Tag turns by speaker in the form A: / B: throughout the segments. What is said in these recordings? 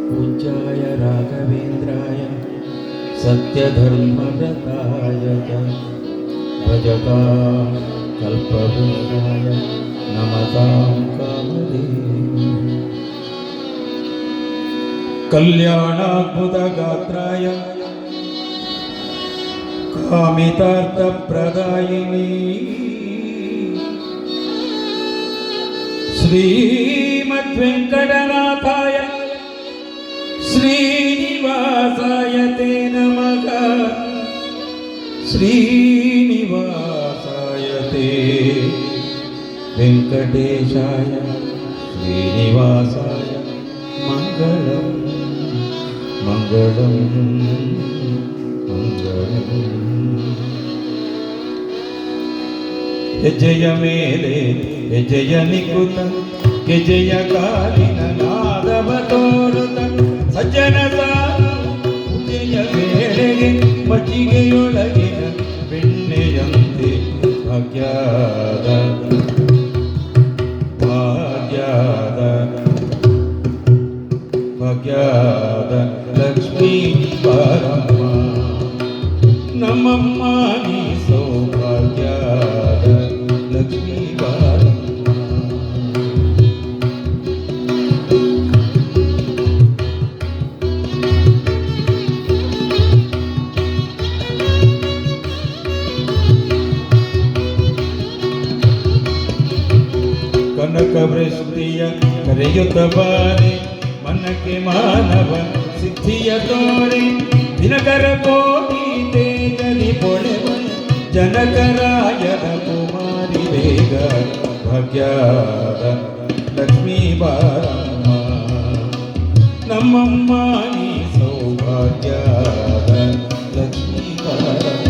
A: पूज्याय राघवेन्द्राय सत्यधर्मव्रताय च भजतां कल्पवृक्षाय नमतां कामधेनवे कल्याणाद्भुतगात्राय कामितार्थप्रदायिनी श्रीमद्वेङ्कटनाथाय श्रीनिवासाय ते नमः। श्रीनिवासाय ते वेङ्कटेशाय श्रीनिवासाय मङ्गलं मङ्गलं मङ्गलम्। जय मेले जय निकुत जय कालिन नादव तोरुत ಸಜ್ಜನ ಪೂಜೆಯ ವೇಳೆಗೆ ಮಜ್ಜಿಗೆಯೊಳಗಿನ ಬೆಣ್ಣೆಯಂತೆ ಭಾಗ್ಯದ ಭಾಗ್ಯದ ಭಾಗ್ಯದ ಲಕ್ಷ್ಮೀ ಬಾರಮ್ಮ ನಮ್ಮಮ್ಮ ನೀ ಸೌಭಾಗ್ಯದ ಲಕ್ಷ್ಮೀ ಬಾರಮ್ಮ. ಕನಕವೃಷ್ಟಿಯ ಕರೆಯುತ್ತ ಬಾರೆ ಮನಕ್ಕೆ ಮಾನವ ಸಿದ್ಧಿಯ ತೋರೆ ದಿನಕರ ಕೋಟಿ ತೇಜಲಿ ಪೊಳೆವ ಜನಕರಾಯನ ಕುಮಾರಿ ಬೇಗ ಭಾಗ್ಯದ ಲಕ್ಷ್ಮೀ ಬಾರಮ್ಮ ನಮ್ಮಮ್ಮ ನೀ ಸೌಭಾಗ್ಯದ ಲಕ್ಷ್ಮೀ ಬಾರಮ್ಮ.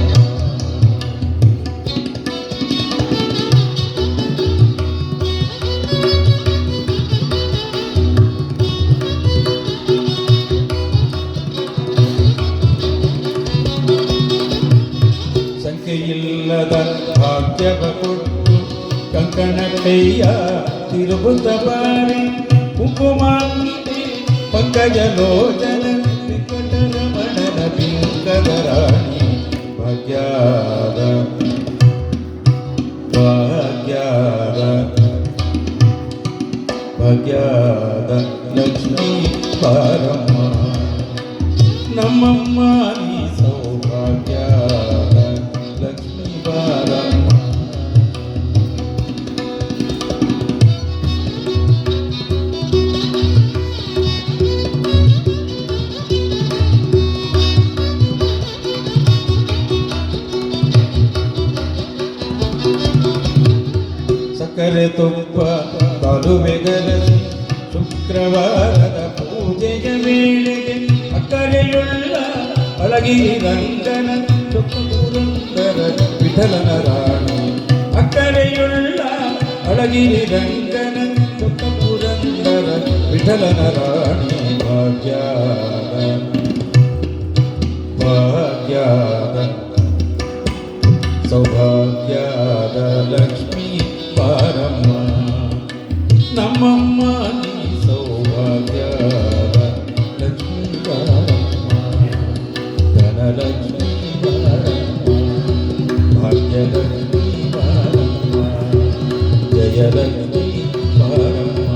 A: ಸಂಖ್ಯೆಯಿಲ್ಲದ ಭಾಗ್ಯವ ಕೊಟ್ಟು ಕಂಕಣ ಕೈಯ ತಿರುಗುತ್ತ ಬಾರಿ ಕುಂಕುಮಾಂಗಿತೆ ಪಂಕಜ ಲೋಚನ ವಿಕಟ ರಮಣನ ಬಿಂಕದ ರಾಣಿ ಭಾಗ್ಯದ ಭಾಗ್ಯದ ಭಾಗ್ಯದ ಲಕ್ಷ್ಮೀ ಬಾರಮ್ಮ ನಮ್ಮಮ್ಮ ನೀ ಸೌಭಾಗ್ಯದ ಲಕ್ಷ್ಮೀ ಬಾರಮ್ಮ. ಸಕ್ಕರೆ ತುಪ್ಪ ಕಾಲುವೆಗಲಸಿ ಶುಕ್ರವಾರದ ಪೂಜೆಯ ವೇಳೆಗೆ ಅಕ್ಕರೆಯುಳ್ಳ ಅಳಗಿರಿ ರಂಗನ ಪುರಂದರ ವಿಠಲನ ರಾಣಿ ಅಕ್ಕರೆಯುಳ್ಳ ಅಳಗಿರಿ ರಂಗನ ಪುರಂದರ ವಿಠಲನ ರಾಣಿ ಭಾಗ್ಯದ ಭಾಗ್ಯದ ಸೌಭಾಗ್ಯದ ಲಕ್ಷ್ಮೀ ಬಾರಮ್ಮ ನಮ್ಮಮ್ಮ ನೀ ಸೌಭಾಗ್ಯದ ಲಕ್ಷ್ಮೀ ಬಾರಮ್ಮ ಧನಲಕ್ಷ್ಮೀ ಬಾರಮ್ಮ ಭಾಗ್ಯಲಕ್ಷ್ಮೀ ಬಾರಮ್ಮ ಜಯಲಕ್ಷ್ಮೀ ಬಾರಮ್ಮ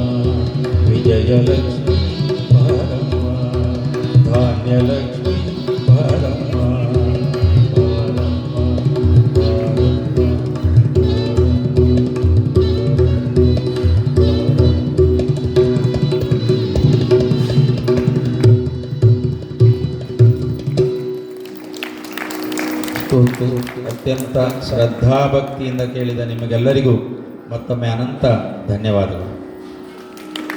A: ವಿಜಯಲಕ್ಷ್ಮೀ ಬಾರಮ್ಮ ಧಾನ್ಯಲಕ್ಷ್ಮೀ ಬಾರಮ್ಮ. ಅತ್ಯಂತ ಶ್ರದ್ಧಾಭಕ್ತಿಯಿಂದ ಕೇಳಿದ ನಿಮಗೆಲ್ಲರಿಗೂ ಮತ್ತೊಮ್ಮೆ ಅನಂತ ಧನ್ಯವಾದಗಳು.